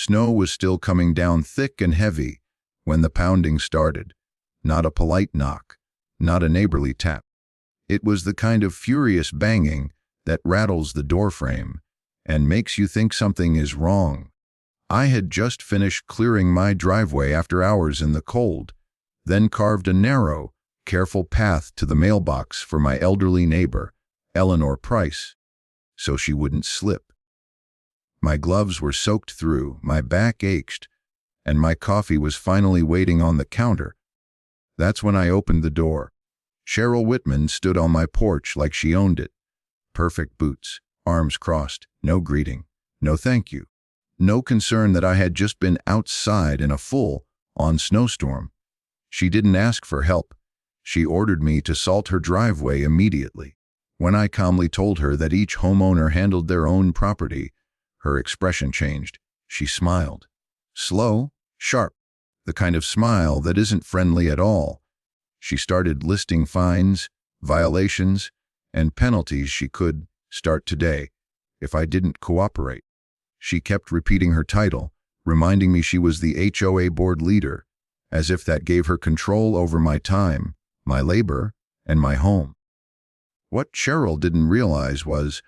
Snow was still coming down thick and heavy when the pounding started. Not a polite knock, not a neighborly tap. It was the kind of furious banging that rattles the doorframe and makes you think something is wrong. I had just finished clearing my driveway after hours in the cold, then carved a narrow, careful path to the mailbox for my elderly neighbor, Eleanor Price, so she wouldn't slip. My gloves were soaked through, my back ached, and my coffee was finally waiting on the counter. That's when I opened the door. Cheryl Whitman stood on my porch like she owned it. Perfect boots, arms crossed, no greeting, no thank you. No concern that I had just been outside in a full-on snowstorm. She didn't ask for help. She ordered me to salt her driveway immediately. When I calmly told her that each homeowner handled their own property, her expression changed. She smiled. Slow, sharp, the kind of smile that isn't friendly at all. She started listing fines, violations, and penalties she could start today if I didn't cooperate. She kept repeating her title, reminding me she was the HOA board leader, as if that gave her control over my time, my labor, and my home. What Cheryl didn't realize was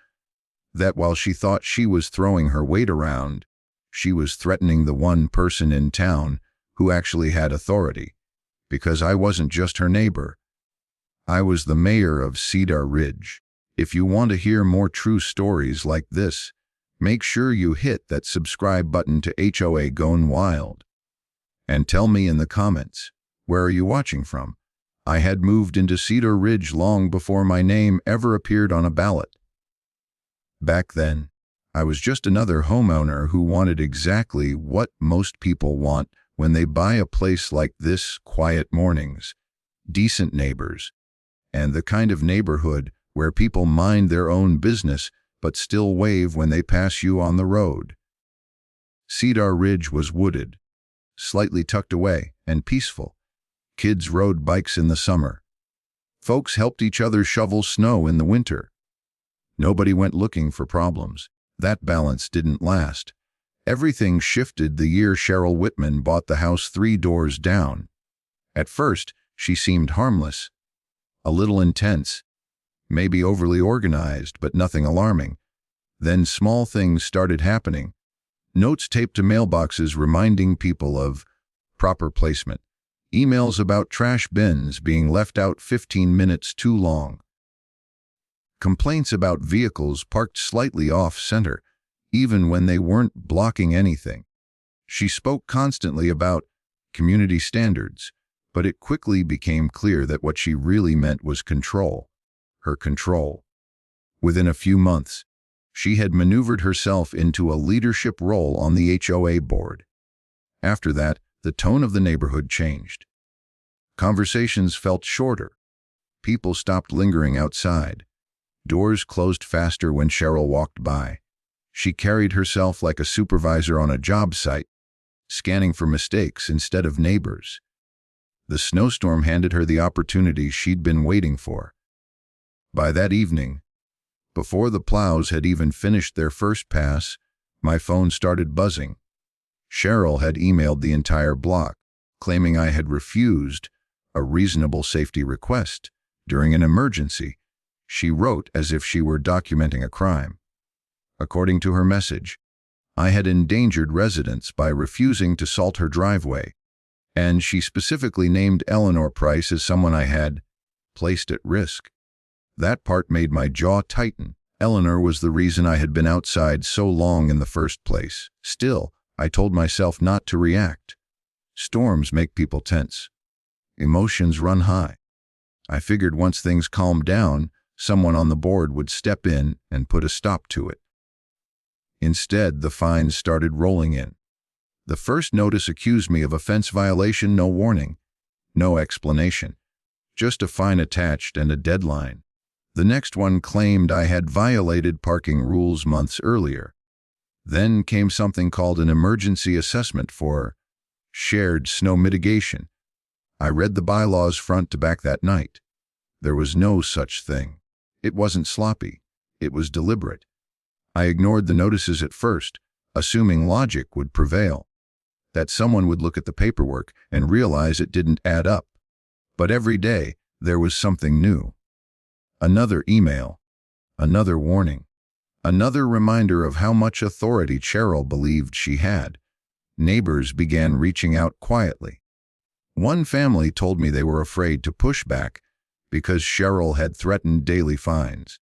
that while she thought she was throwing her weight around, she was threatening the one person in town who actually had authority, because I wasn't just her neighbor. I was the mayor of Cedar Ridge. If you want to hear more true stories like this, make sure you hit that subscribe button to HOA Gone Wild. And tell me in the comments, where are you watching from? I had moved into Cedar Ridge long before my name ever appeared on a ballot. Back then, I was just another homeowner who wanted exactly what most people want when they buy a place like this: quiet mornings, decent neighbors, and the kind of neighborhood where people mind their own business but still wave when they pass you on the road. Cedar Ridge was wooded, slightly tucked away, and peaceful. Kids rode bikes in the summer. Folks helped each other shovel snow in the winter. Nobody went looking for problems. That balance didn't last. Everything shifted the year Cheryl Whitman bought the house 3 doors down. At first, she seemed harmless, a little intense, maybe overly organized, but nothing alarming. Then small things started happening. Notes taped to mailboxes reminding people of proper placement. Emails about trash bins being left out 15 minutes too long. Complaints about vehicles parked slightly off-center, even when they weren't blocking anything. She spoke constantly about community standards, but it quickly became clear that what she really meant was control. Her control. Within a few months, she had maneuvered herself into a leadership role on the HOA board. After that, the tone of the neighborhood changed. Conversations felt shorter. People stopped lingering outside. Doors closed faster when Cheryl walked by. She carried herself like a supervisor on a job site, scanning for mistakes instead of neighbors. The snowstorm handed her the opportunity she'd been waiting for. By that evening, before the plows had even finished their first pass, my phone started buzzing. Cheryl had emailed the entire block, claiming I had refused a reasonable safety request during an emergency. She wrote as if she were documenting a crime. According to her message, I had endangered residents by refusing to salt her driveway, and she specifically named Eleanor Price as someone I had placed at risk. That part made my jaw tighten. Eleanor was the reason I had been outside so long in the first place. Still, I told myself not to react. Storms make people tense. Emotions run high. I figured once things calmed down, someone on the board would step in and put a stop to it. Instead, the fines started rolling in. The first notice accused me of offense violation, no warning, no explanation, just a fine attached and a deadline. The next one claimed I had violated parking rules months earlier. Then came something called an emergency assessment for shared snow mitigation. I read the bylaws front to back that night. There was no such thing. It wasn't sloppy. It was deliberate. I ignored the notices at first, assuming logic would prevail, that someone would look at the paperwork and realize it didn't add up. But every day, there was something new. Another email, another warning, another reminder of how much authority Cheryl believed she had. Neighbors began reaching out quietly. One family told me they were afraid to push back because Cheryl had threatened daily fines.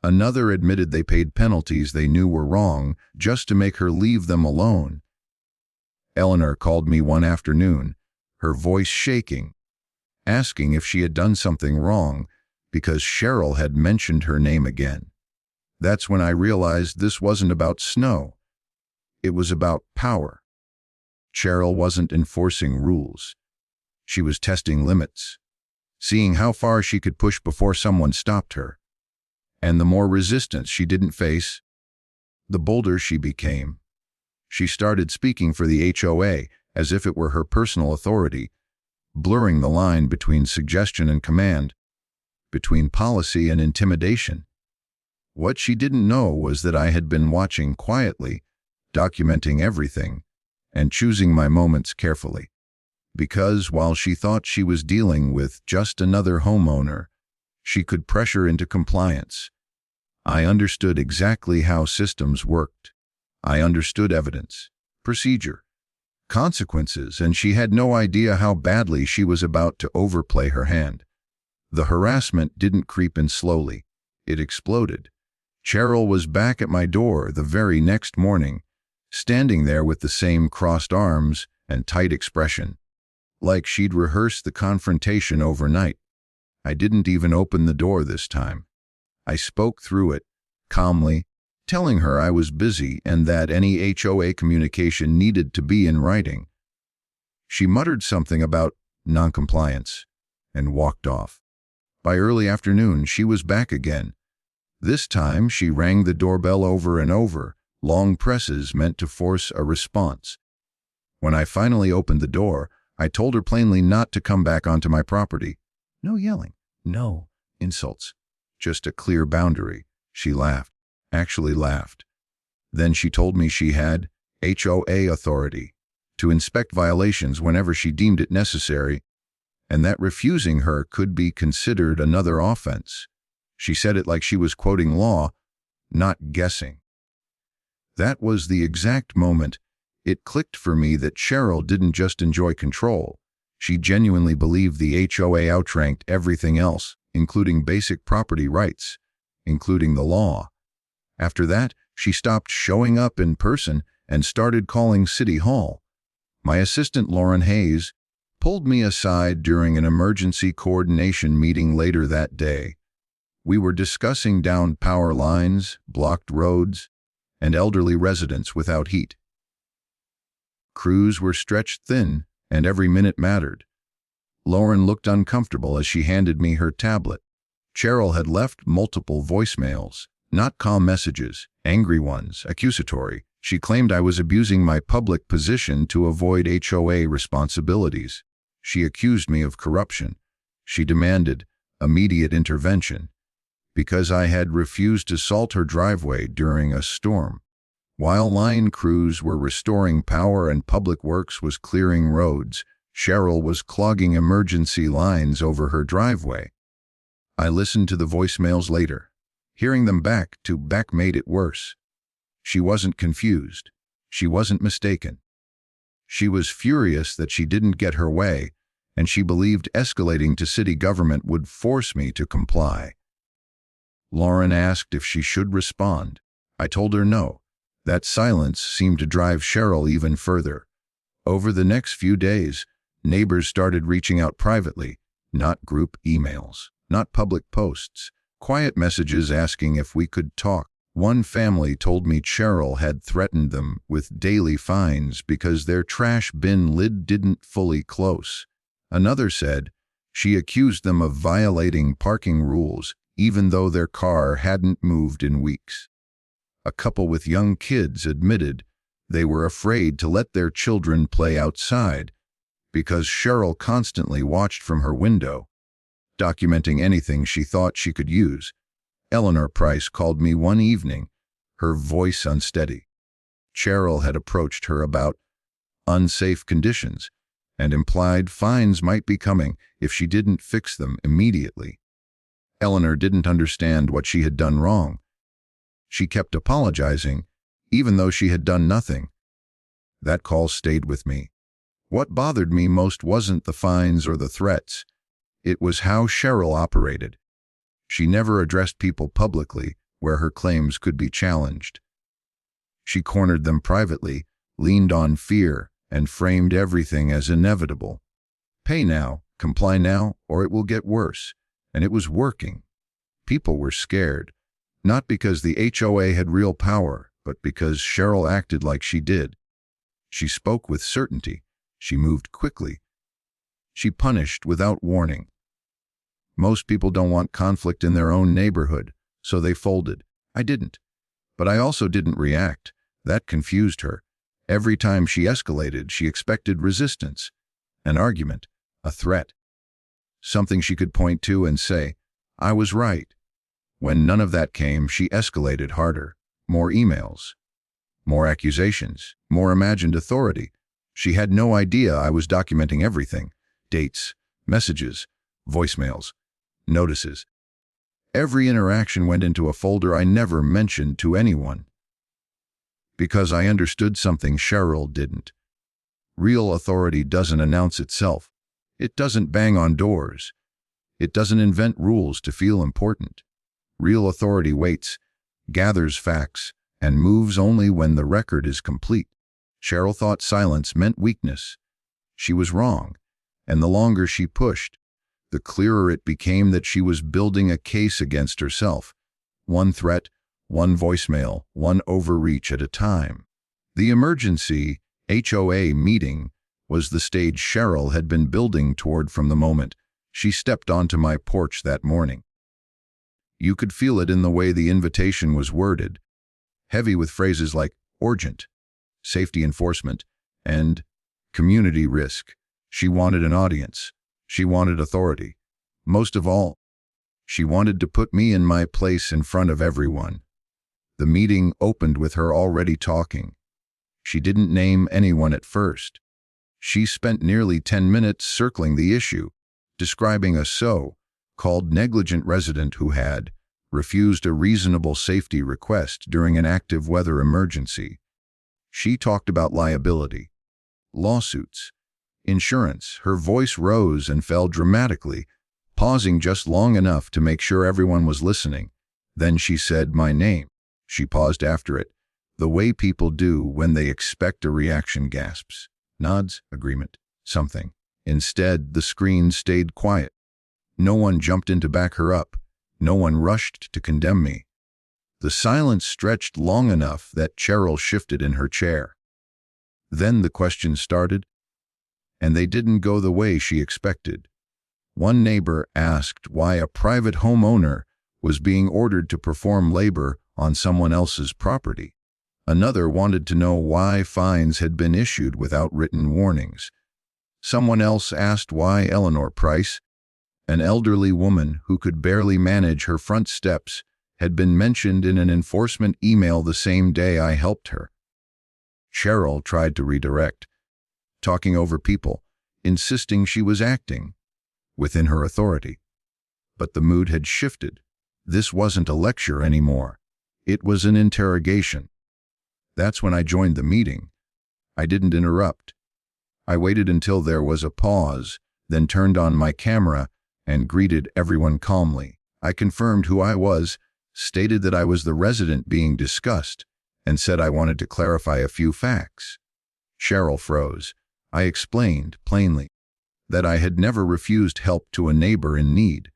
Another admitted they paid penalties they knew were wrong just to make her leave them alone. Eleanor called me one afternoon, her voice shaking, asking if she had done something wrong because Cheryl had mentioned her name again. That's when I realized this wasn't about snow. It was about power. Cheryl wasn't enforcing rules. She was testing limits, seeing how far she could push before someone stopped her. And the more resistance she didn't face, the bolder she became. She started speaking for the HOA as if it were her personal authority, blurring the line between suggestion and command, between policy and intimidation. What she didn't know was that I had been watching quietly, documenting everything, and choosing my moments carefully. Because while she thought she was dealing with just another homeowner, she could pressure into compliance. I understood exactly how systems worked. I understood evidence, procedure, consequences, and she had no idea how badly she was about to overplay her hand. The harassment didn't creep in slowly. It exploded. Cheryl was back at my door the very next morning, standing there with the same crossed arms and tight expression, like she'd rehearsed the confrontation overnight. I didn't even open the door this time. I spoke through it, calmly, telling her I was busy and that any HOA communication needed to be in writing. She muttered something about noncompliance and walked off. By early afternoon, she was back again. This time, she rang the doorbell over and over, long presses meant to force a response. When I finally opened the door, I told her plainly not to come back onto my property. No yelling, no insults, just a clear boundary. She laughed, actually laughed. Then she told me she had HOA authority to inspect violations whenever she deemed it necessary, and that refusing her could be considered another offense. She said it like she was quoting law, not guessing. That was the exact moment it clicked for me that Cheryl didn't just enjoy control. She genuinely believed the HOA outranked everything else, including basic property rights, including the law. After that, she stopped showing up in person and started calling City Hall. My assistant, Lauren Hayes, pulled me aside during an emergency coordination meeting later that day. We were discussing downed power lines, blocked roads, and elderly residents without heat. Crews were stretched thin, and every minute mattered. Lauren looked uncomfortable as she handed me her tablet. Cheryl had left multiple voicemails, not calm messages, angry ones, accusatory. She claimed I was abusing my public position to avoid HOA responsibilities. She accused me of corruption. She demanded immediate intervention because I had refused to salt her driveway during a storm. While line crews were restoring power and Public Works was clearing roads, Cheryl was clogging emergency lines over her driveway. I listened to the voicemails later. Hearing them back to back made it worse. She wasn't confused. She wasn't mistaken. She was furious that she didn't get her way, and she believed escalating to city government would force me to comply. Lauren asked if she should respond. I told her no. That silence seemed to drive Cheryl even further. Over the next few days, neighbors started reaching out privately, not group emails, not public posts, quiet messages asking if we could talk. One family told me Cheryl had threatened them with daily fines because their trash bin lid didn't fully close. Another said she accused them of violating parking rules even though their car hadn't moved in weeks. A couple with young kids admitted they were afraid to let their children play outside because Cheryl constantly watched from her window, documenting anything she thought she could use. Eleanor Price called me one evening, her voice unsteady. Cheryl had approached her about unsafe conditions and implied fines might be coming if she didn't fix them immediately. Eleanor didn't understand what she had done wrong. She kept apologizing, even though she had done nothing. That call stayed with me. What bothered me most wasn't the fines or the threats. It was how Cheryl operated. She never addressed people publicly where her claims could be challenged. She cornered them privately, leaned on fear, and framed everything as inevitable. Pay now, comply now, or it will get worse. And it was working. People were scared, not because the HOA had real power, but because Cheryl acted like she did. She spoke with certainty. She moved quickly. She punished without warning. Most people don't want conflict in their own neighborhood, so they folded. I didn't. But I also didn't react. That confused her. Every time she escalated, she expected resistance, an argument, a threat. Something she could point to and say, I was right. When none of that came, she escalated harder. More emails, more accusations, more imagined authority. She had no idea I was documenting everything. Dates, messages, voicemails, notices. Every interaction went into a folder I never mentioned to anyone. Because I understood something Cheryl didn't. Real authority doesn't announce itself. It doesn't bang on doors. It doesn't invent rules to feel important. Real authority waits, gathers facts, and moves only when the record is complete. Cheryl thought silence meant weakness. She was wrong, and the longer she pushed, the clearer it became that she was building a case against herself. One threat, one voicemail, one overreach at a time. The emergency HOA meeting was the stage Cheryl had been building toward from the moment she stepped onto my porch that morning. You could feel it in the way the invitation was worded, heavy with phrases like urgent, safety enforcement, and community risk. She wanted an audience. She wanted authority. Most of all, she wanted to put me in my place in front of everyone. The meeting opened with her already talking. She didn't name anyone at first. She spent nearly 10 minutes circling the issue, describing a so-called negligent resident who had refused a reasonable safety request during an active weather emergency. She talked about liability, lawsuits, insurance. Her voice rose and fell dramatically, pausing just long enough to make sure everyone was listening. Then she said my name. She paused after it, the way people do when they expect a reaction. Gasps, nods, agreement, something. Instead, the screen stayed quiet. No one jumped in to back her up. No one rushed to condemn me. The silence stretched long enough that Cheryl shifted in her chair. Then the questions started, and they didn't go the way she expected. One neighbor asked why a private homeowner was being ordered to perform labor on someone else's property. Another wanted to know why fines had been issued without written warnings. Someone else asked why Eleanor Price, an elderly woman who could barely manage her front steps, had been mentioned in an enforcement email the same day I helped her. Cheryl tried to redirect, talking over people, insisting she was acting within her authority. But the mood had shifted. This wasn't a lecture anymore. It was an interrogation. That's when I joined the meeting. I didn't interrupt. I waited until there was a pause, then turned on my camera and greeted everyone calmly. I confirmed who I was, stated that I was the resident being discussed, and said I wanted to clarify a few facts. Cheryl froze. I explained, plainly, that I had never refused help to a neighbor in need.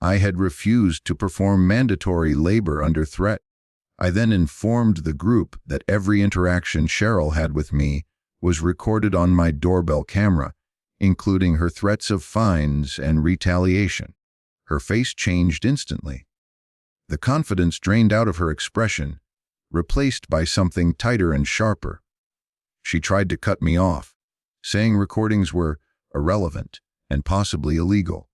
I had refused to perform mandatory labor under threat. I then informed the group that every interaction Cheryl had with me was recorded on my doorbell camera, including her threats of fines and retaliation. Her face changed instantly. The confidence drained out of her expression, replaced by something tighter and sharper. She tried to cut me off, saying recordings were irrelevant and possibly illegal.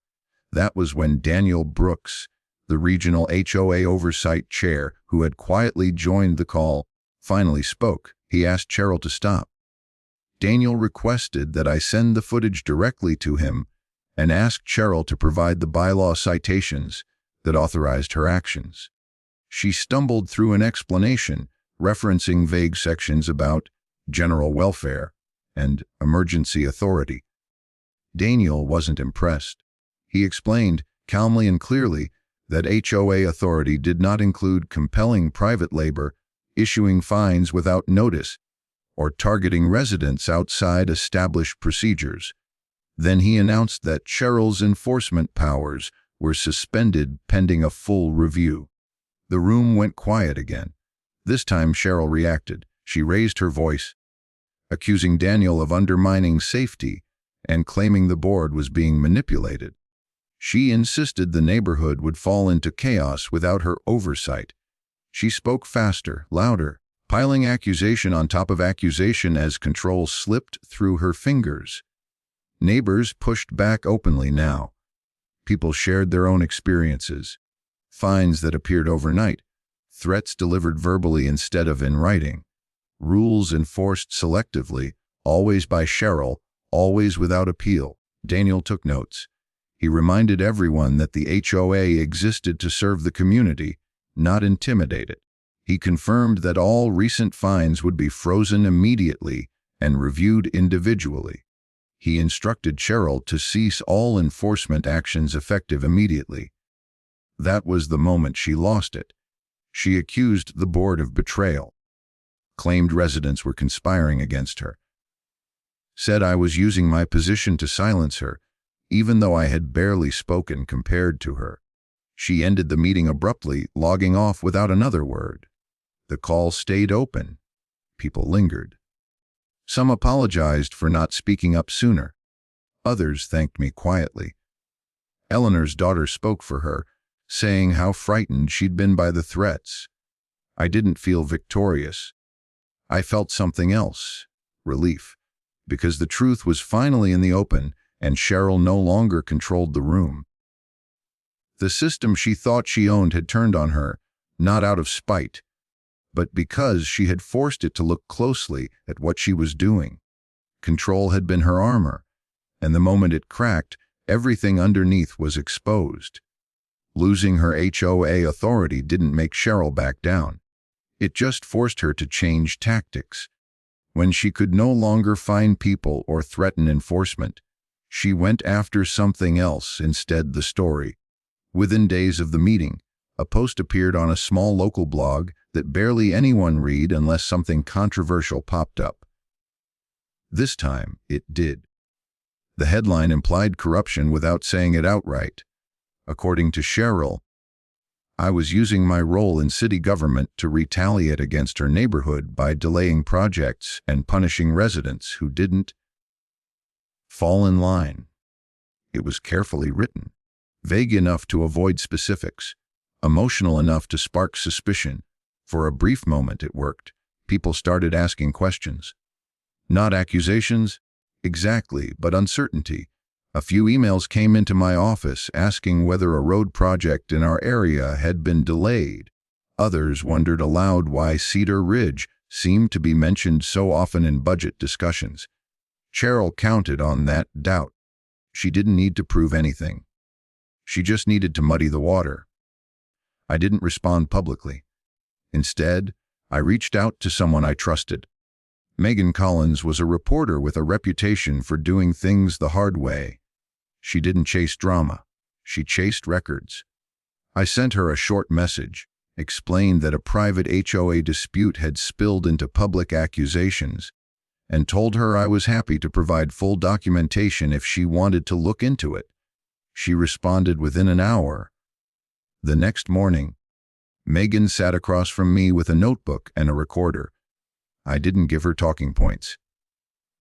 That was when Daniel Brooks, the regional HOA oversight chair who had quietly joined the call, finally spoke. He asked Cheryl to stop. Daniel requested that I send the footage directly to him and asked Cheryl to provide the bylaw citations that authorized her actions. She stumbled through an explanation, referencing vague sections about general welfare and emergency authority. Daniel wasn't impressed. He explained, calmly and clearly, that HOA authority did not include compelling private labor, issuing fines without notice, or targeting residents outside established procedures. Then he announced that Cheryl's enforcement powers were suspended pending a full review. The room went quiet again. This time Cheryl reacted. She raised her voice, accusing Daniel of undermining safety and claiming the board was being manipulated. She insisted the neighborhood would fall into chaos without her oversight. She spoke faster, louder, piling accusation on top of accusation as control slipped through her fingers. Neighbors pushed back openly now. People shared their own experiences. Fines that appeared overnight, threats delivered verbally instead of in writing, rules enforced selectively, always by Cheryl, always without appeal. Daniel took notes. He reminded everyone that the HOA existed to serve the community, not intimidate it. He confirmed that all recent fines would be frozen immediately and reviewed individually. He instructed Cheryl to cease all enforcement actions effective immediately. That was the moment she lost it. She accused the board of betrayal, claimed residents were conspiring against her, said I was using my position to silence her, even though I had barely spoken compared to her. She ended the meeting abruptly, logging off without another word. The call stayed open. People lingered. Some apologized for not speaking up sooner. Others thanked me quietly. Eleanor's daughter spoke for her, saying how frightened she'd been by the threats. I didn't feel victorious. I felt something else, relief, because the truth was finally in the open and Cheryl no longer controlled the room. The system she thought she owned had turned on her, not out of spite, but because she had forced it to look closely at what she was doing. Control had been her armor, and the moment it cracked, everything underneath was exposed. Losing her HOA authority didn't make Cheryl back down. It just forced her to change tactics. When she could no longer fine people or threaten enforcement, she went after something else instead. The story. Within days of the meeting, a post appeared on a small local blog that barely anyone read unless something controversial popped up. This time, it did. The headline implied corruption without saying it outright. According to Cheryl, I was using my role in city government to retaliate against her neighborhood by delaying projects and punishing residents who didn't fall in line. It was carefully written, vague enough to avoid specifics, emotional enough to spark suspicion. For a brief moment it worked. People started asking questions. Not accusations, exactly, but uncertainty. A few emails came into my office asking whether a road project in our area had been delayed. Others wondered aloud why Cedar Ridge seemed to be mentioned so often in budget discussions. Cheryl counted on that doubt. She didn't need to prove anything. She just needed to muddy the water. I didn't respond publicly. Instead, I reached out to someone I trusted. Megan Collins was a reporter with a reputation for doing things the hard way. She didn't chase drama. She chased records. I sent her a short message, explained that a private HOA dispute had spilled into public accusations, and told her I was happy to provide full documentation if she wanted to look into it. She responded within an hour. The next morning, Megan sat across from me with a notebook and a recorder. I didn't give her talking points.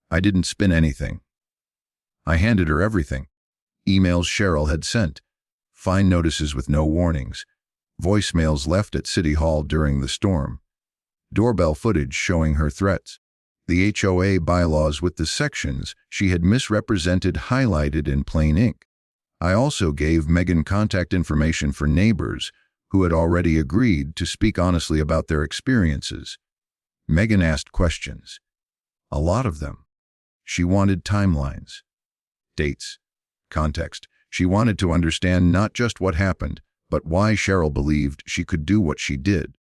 I didn't spin anything. I handed her everything. Emails Cheryl had sent, fine notices with no warnings, voicemails left at City Hall during the storm, doorbell footage showing her threats, the HOA bylaws with the sections she had misrepresented highlighted in plain ink. I also gave Megan contact information for neighbors who had already agreed to speak honestly about their experiences. Megan asked questions. A lot of them. She wanted timelines, dates, context. She wanted to understand not just what happened, but why Cheryl believed she could do what she did.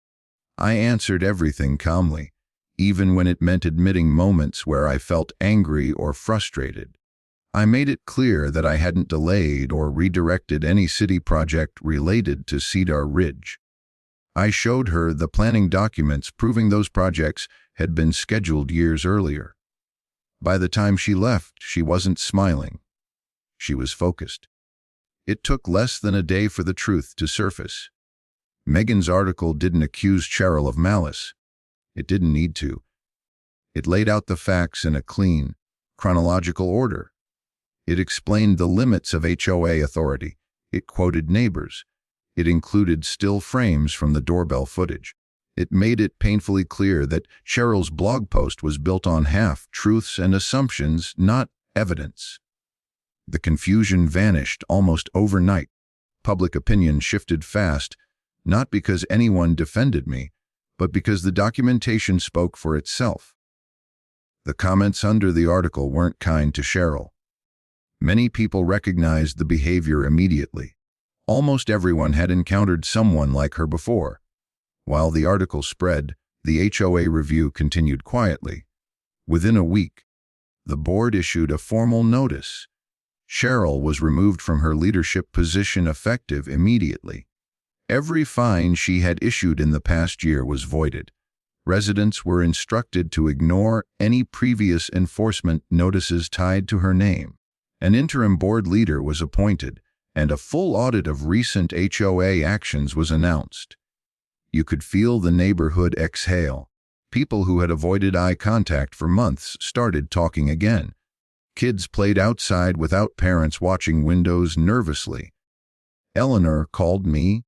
I answered everything calmly, even when it meant admitting moments where I felt angry or frustrated. I made it clear that I hadn't delayed or redirected any city project related to Cedar Ridge. I showed her the planning documents proving those projects had been scheduled years earlier. By the time she left, she wasn't smiling. She was focused. It took less than a day for the truth to surface. Megan's article didn't accuse Cheryl of malice. It didn't need to. It laid out the facts in a clean, chronological order. It explained the limits of HOA authority. It quoted neighbors. It included still frames from the doorbell footage. It made it painfully clear that Cheryl's blog post was built on half-truths and assumptions, not evidence. The confusion vanished almost overnight. Public opinion shifted fast, not because anyone defended me, but because the documentation spoke for itself. The comments under the article weren't kind to Cheryl. Many people recognized the behavior immediately. Almost everyone had encountered someone like her before. While the article spread, the HOA review continued quietly. Within a week, the board issued a formal notice. Cheryl was removed from her leadership position effective immediately. Every fine she had issued in the past year was voided. Residents were instructed to ignore any previous enforcement notices tied to her name. An interim board leader was appointed, and a full audit of recent HOA actions was announced. You could feel the neighborhood exhale. People who had avoided eye contact for months started talking again. Kids played outside without parents watching windows nervously. Eleanor called me,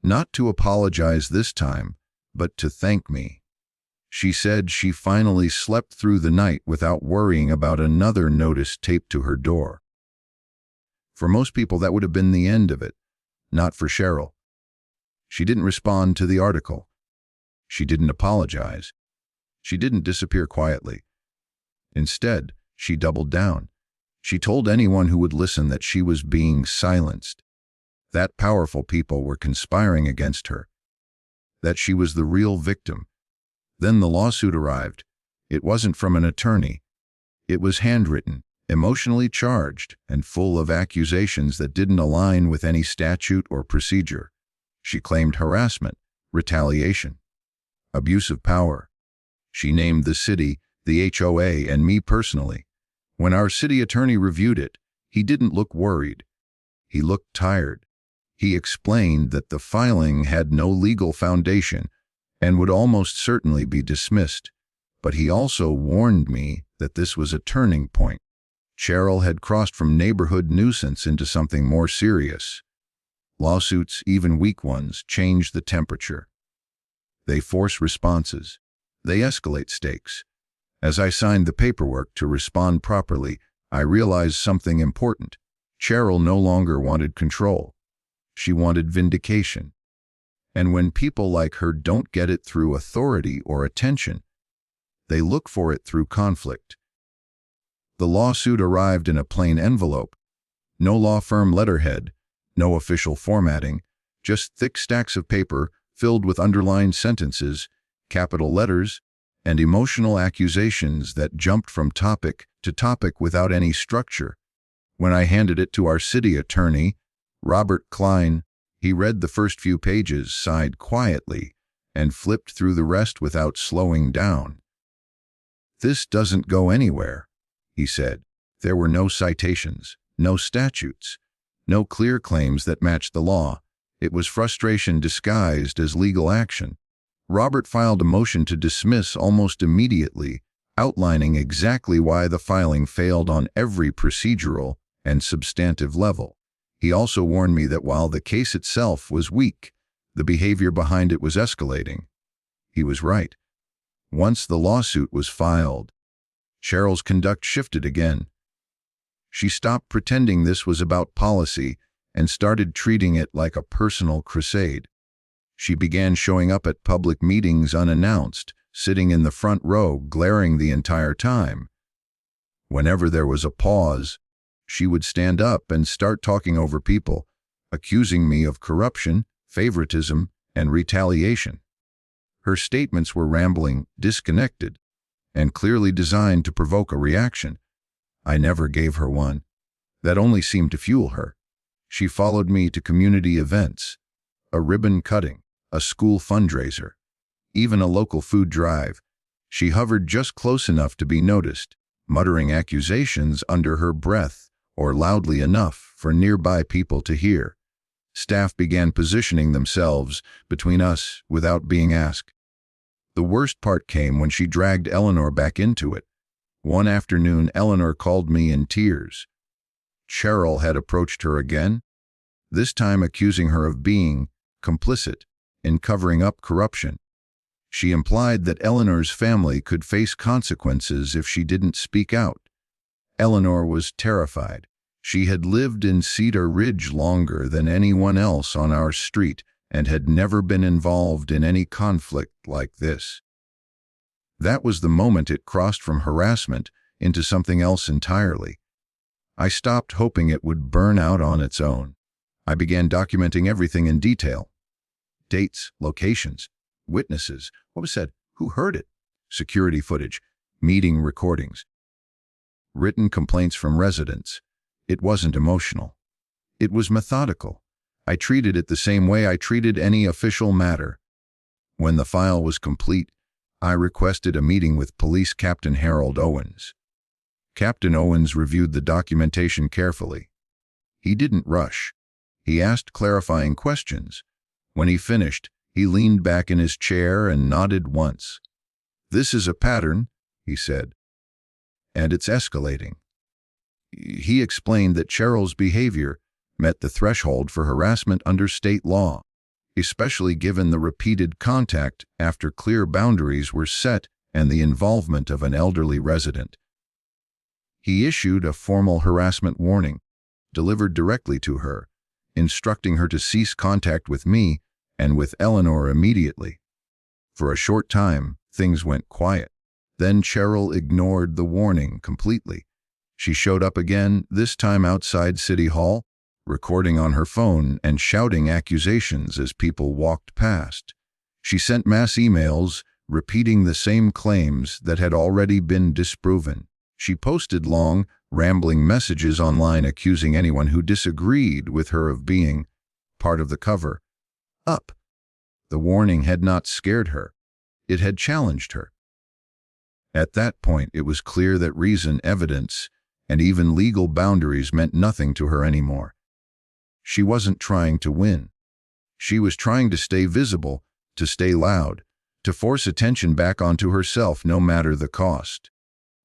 not to apologize this time, but to thank me. She said she finally slept through the night without worrying about another notice taped to her door. For most people, that would have been the end of it, not for Cheryl. She didn't respond to the article. She didn't apologize. She didn't disappear quietly. Instead, she doubled down. She told anyone who would listen that she was being silenced, that powerful people were conspiring against her, that she was the real victim. Then the lawsuit arrived. It wasn't from an attorney. It was handwritten, emotionally charged, and full of accusations that didn't align with any statute or procedure. She claimed harassment, retaliation, abuse of power. She named the city, the HOA, and me personally. When our city attorney reviewed it, he didn't look worried. He looked tired. He explained that the filing had no legal foundation and would almost certainly be dismissed. But he also warned me that this was a turning point. Cheryl had crossed from neighborhood nuisance into something more serious. Lawsuits, even weak ones, change the temperature. They force responses. They escalate stakes. As I signed the paperwork to respond properly, I realized something important. Cheryl no longer wanted control. She wanted vindication. And when people like her don't get it through authority or attention, they look for it through conflict. The lawsuit arrived in a plain envelope. No law firm letterhead, no official formatting, just thick stacks of paper filled with underlined sentences, capital letters, and emotional accusations that jumped from topic to topic without any structure. When I handed it to our city attorney, Robert Klein, he read the first few pages, sighed quietly, and flipped through the rest without slowing down. "This doesn't go anywhere," he said. There were no citations, no statutes, no clear claims that matched the law. It was frustration disguised as legal action. Robert filed a motion to dismiss almost immediately, outlining exactly why the filing failed on every procedural and substantive level. He also warned me that while the case itself was weak, the behavior behind it was escalating. He was right. Once the lawsuit was filed, Cheryl's conduct shifted again. She stopped pretending this was about policy and started treating it like a personal crusade. She began showing up at public meetings unannounced, sitting in the front row, glaring the entire time. Whenever there was a pause, she would stand up and start talking over people, accusing me of corruption, favoritism, and retaliation. Her statements were rambling, disconnected, and clearly designed to provoke a reaction. I never gave her one. That only seemed to fuel her. She followed me to community events, a ribbon cutting, a school fundraiser, even a local food drive. She hovered just close enough to be noticed, muttering accusations under her breath or loudly enough for nearby people to hear. Staff began positioning themselves between us without being asked. The worst part came when she dragged Eleanor back into it. One afternoon, Eleanor called me in tears. Cheryl had approached her again, this time accusing her of being complicit in covering up corruption. She implied that Eleanor's family could face consequences if she didn't speak out. Eleanor was terrified. She had lived in Cedar Ridge longer than anyone else on our street and had never been involved in any conflict like this. That was the moment it crossed from harassment into something else entirely. I stopped hoping it would burn out on its own. I began documenting everything in detail. Dates, locations, witnesses, what was said, who heard it, security footage, meeting recordings, written complaints from residents. It wasn't emotional. It was methodical. I treated it the same way I treated any official matter. When the file was complete, I requested a meeting with Police Captain Harold Owens. Captain Owens reviewed the documentation carefully. He didn't rush. He asked clarifying questions. When he finished, he leaned back in his chair and nodded once. "This is a pattern," he said, "and it's escalating." He explained that Cheryl's behavior met the threshold for harassment under state law, especially given the repeated contact after clear boundaries were set and the involvement of an elderly resident. He issued a formal harassment warning, delivered directly to her, instructing her to cease contact with me and with Eleanor immediately. For a short time, things went quiet. Then Cheryl ignored the warning completely. She showed up again, this time outside City Hall, recording on her phone and shouting accusations as people walked past. She sent mass emails repeating the same claims that had already been disproven. She posted long, rambling messages online accusing anyone who disagreed with her of being part of the cover up. The warning had not scared her. It had challenged her. At that point, it was clear that reason, evidence, and even legal boundaries meant nothing to her anymore. She wasn't trying to win. She was trying to stay visible, to stay loud, to force attention back onto herself no matter the cost.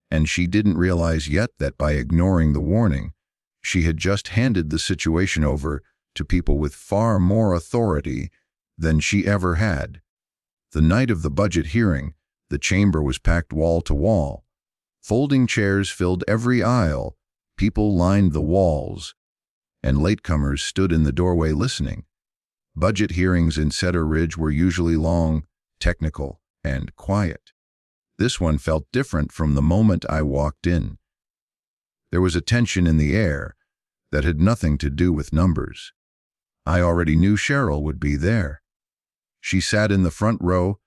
And she didn't realize yet that by ignoring the warning, she had just handed the situation over to people with far more authority than she ever had. The night of the budget hearing, the chamber was packed wall to wall. Folding chairs filled every aisle, people lined the walls, and latecomers stood in the doorway listening. Budget hearings in Cedar Ridge were usually long, technical, and quiet. This one felt different from the moment I walked in. There was a tension in the air that had nothing to do with numbers. I already knew Cheryl would be there. She sat in the front row,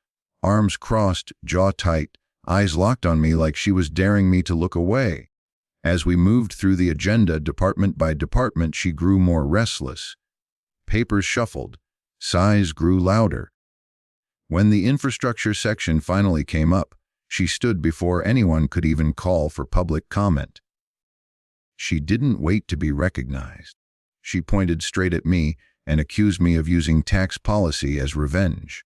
arms crossed, jaw tight, eyes locked on me like she was daring me to look away. As we moved through the agenda department by department, she grew more restless. Papers shuffled. Sighs grew louder. When the infrastructure section finally came up, she stood before anyone could even call for public comment. She didn't wait to be recognized. She pointed straight at me and accused me of using tax policy as revenge.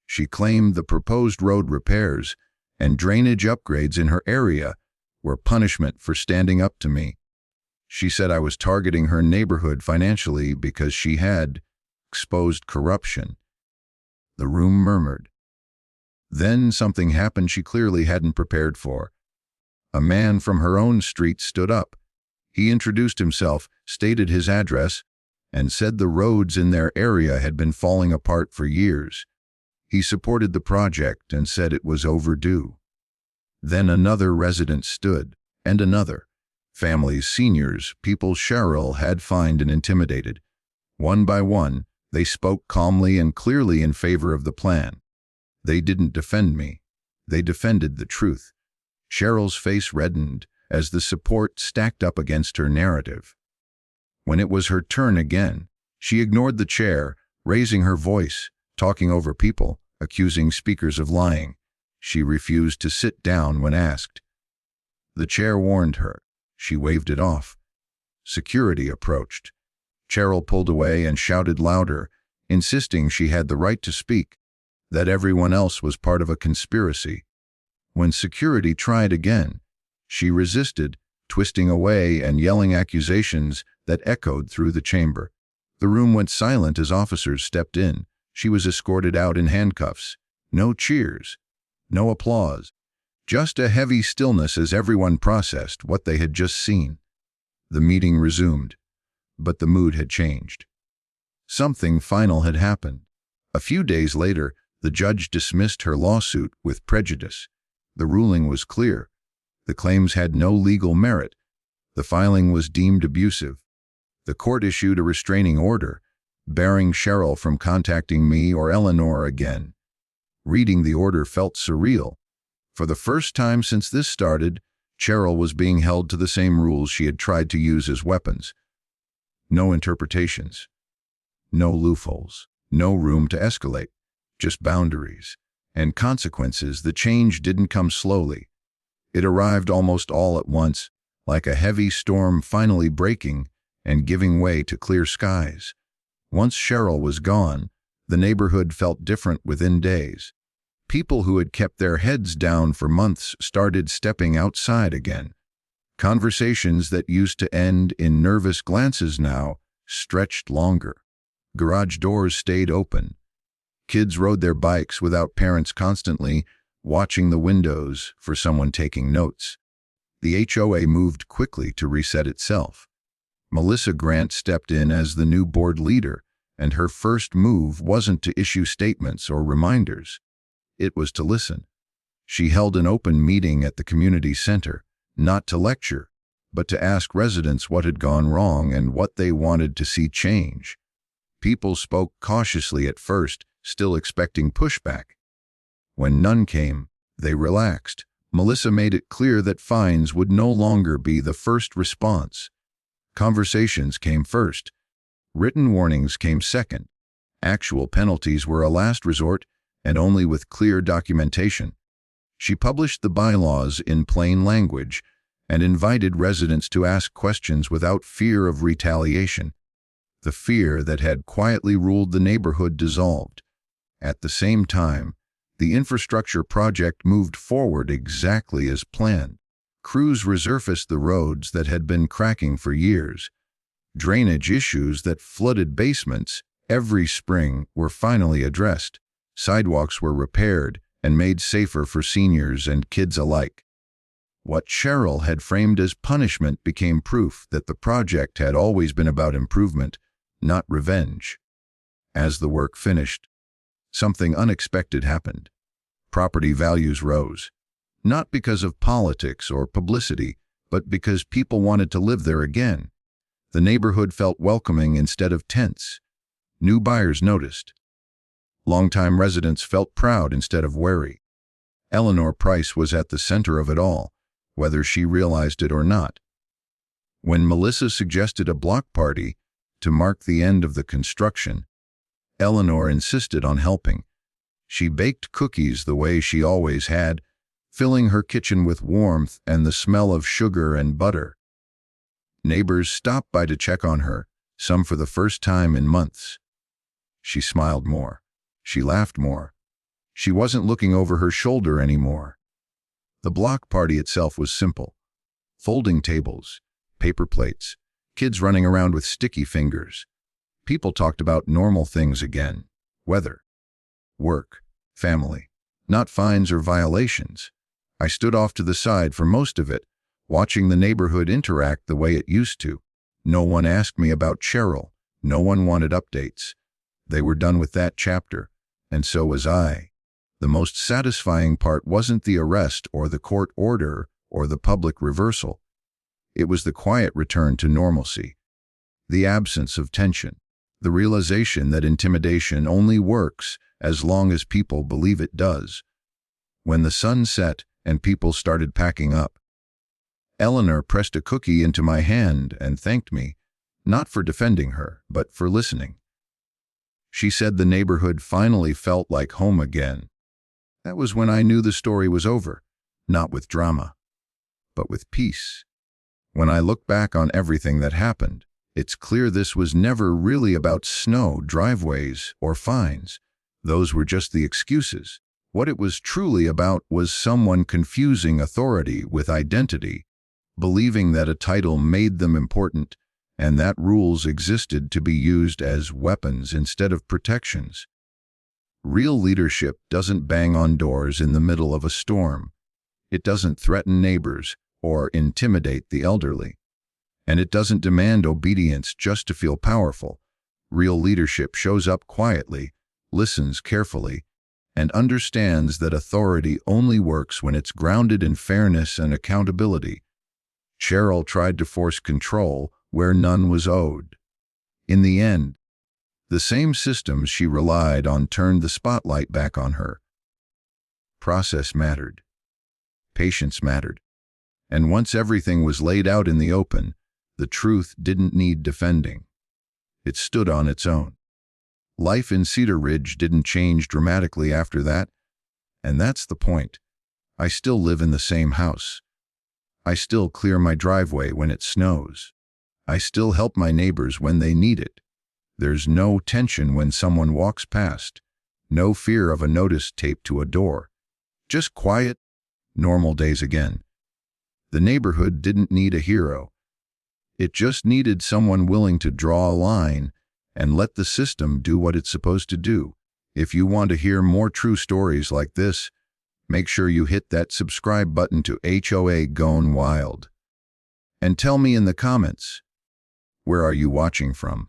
She claimed the proposed road repairs and drainage upgrades in her area were punishment for standing up to me. She said I was targeting her neighborhood financially because she had exposed corruption. The room murmured. Then something happened she clearly hadn't prepared for. A man from her own street stood up. He introduced himself, stated his address, and said the roads in their area had been falling apart for years. He supported the project and said it was overdue. Then another resident stood, and another. Families, seniors, people Cheryl had fined and intimidated. One by one, they spoke calmly and clearly in favor of the plan. They didn't defend me. They defended the truth. Cheryl's face reddened as the support stacked up against her narrative. When it was her turn again, she ignored the chair, raising her voice, talking over people, accusing speakers of lying. She refused to sit down when asked. The chair warned her. She waved it off. Security approached. Cheryl pulled away and shouted louder, insisting she had the right to speak, that everyone else was part of a conspiracy. When security tried again, she resisted, twisting away and yelling accusations that echoed through the chamber. The room went silent as officers stepped in. She was escorted out in handcuffs. No cheers. No applause. Just a heavy stillness as everyone processed what they had just seen. The meeting resumed, but the mood had changed. Something final had happened. A few days later, the judge dismissed her lawsuit with prejudice. The ruling was clear. The claims had no legal merit. The filing was deemed abusive. The court issued a restraining order, barring Cheryl from contacting me or Eleanor again. Reading the order felt surreal. For the first time since this started, Cheryl was being held to the same rules she had tried to use as weapons. No interpretations. No loopholes. No room to escalate. Just boundaries. And consequences. The change didn't come slowly. It arrived almost all at once, like a heavy storm finally breaking and giving way to clear skies. Once Cheryl was gone, the neighborhood felt different within days. People who had kept their heads down for months started stepping outside again. Conversations that used to end in nervous glances now stretched longer. Garage doors stayed open. Kids rode their bikes without parents constantly watching the windows for someone taking notes. The HOA moved quickly to reset itself. Melissa Grant stepped in as the new board leader, and her first move wasn't to issue statements or reminders. It was to listen. She held an open meeting at the community center, not to lecture, but to ask residents what had gone wrong and what they wanted to see change. People spoke cautiously at first, still expecting pushback. When none came, they relaxed. Melissa made it clear that fines would no longer be the first response. Conversations came first. Written warnings came second. Actual penalties were a last resort, and only with clear documentation. She published the bylaws in plain language and invited residents to ask questions without fear of retaliation. The fear that had quietly ruled the neighborhood dissolved. At the same time, the infrastructure project moved forward exactly as planned. Crews resurfaced the roads that had been cracking for years. Drainage issues that flooded basements every spring were finally addressed. Sidewalks were repaired and made safer for seniors and kids alike. What Cheryl had framed as punishment became proof that the project had always been about improvement, not revenge. As the work finished, something unexpected happened. Property values rose, not because of politics or publicity, but because people wanted to live there again. The neighborhood felt welcoming instead of tense. New buyers noticed. Longtime residents felt proud instead of wary. Eleanor Price was at the center of it all, whether she realized it or not. When Melissa suggested a block party to mark the end of the construction, Eleanor insisted on helping. She baked cookies the way she always had, filling her kitchen with warmth and the smell of sugar and butter. Neighbors stopped by to check on her, some for the first time in months. She smiled more. She laughed more. She wasn't looking over her shoulder anymore. The block party itself was simple. Folding tables, paper plates, kids running around with sticky fingers. People talked about normal things again. Weather, work, family. Not fines or violations. I stood off to the side for most of it, watching the neighborhood interact the way it used to. No one asked me about Cheryl. No one wanted updates. They were done with that chapter. And so was I. The most satisfying part wasn't the arrest or the court order or the public reversal. It was the quiet return to normalcy, the absence of tension, the realization that intimidation only works as long as people believe it does. When the sun set and people started packing up, Eleanor pressed a cookie into my hand and thanked me, not for defending her, but for listening. She said the neighborhood finally felt like home again. That was when I knew the story was over, not with drama, but with peace. When I look back on everything that happened, it's clear this was never really about snow, driveways, or fines. Those were just the excuses. What it was truly about was someone confusing authority with identity, believing that a title made them important and that rules existed to be used as weapons instead of protections. Real leadership doesn't bang on doors in the middle of a storm. It doesn't threaten neighbors or intimidate the elderly. And it doesn't demand obedience just to feel powerful. Real leadership shows up quietly, listens carefully, and understands that authority only works when it's grounded in fairness and accountability. Cheryl tried to force control where none was owed. In the end, the same systems she relied on turned the spotlight back on her. Process mattered. Patience mattered. And once everything was laid out in the open, the truth didn't need defending. It stood on its own. Life in Cedar Ridge didn't change dramatically after that, and that's the point. I still live in the same house. I still clear my driveway when it snows. I still help my neighbors when they need it. There's no tension when someone walks past, no fear of a notice taped to a door. Just quiet, normal days again. The neighborhood didn't need a hero. It just needed someone willing to draw a line and let the system do what it's supposed to do. If you want to hear more true stories like this, make sure you hit that subscribe button to HOA Gone Wild. And tell me in the comments, where are you watching from?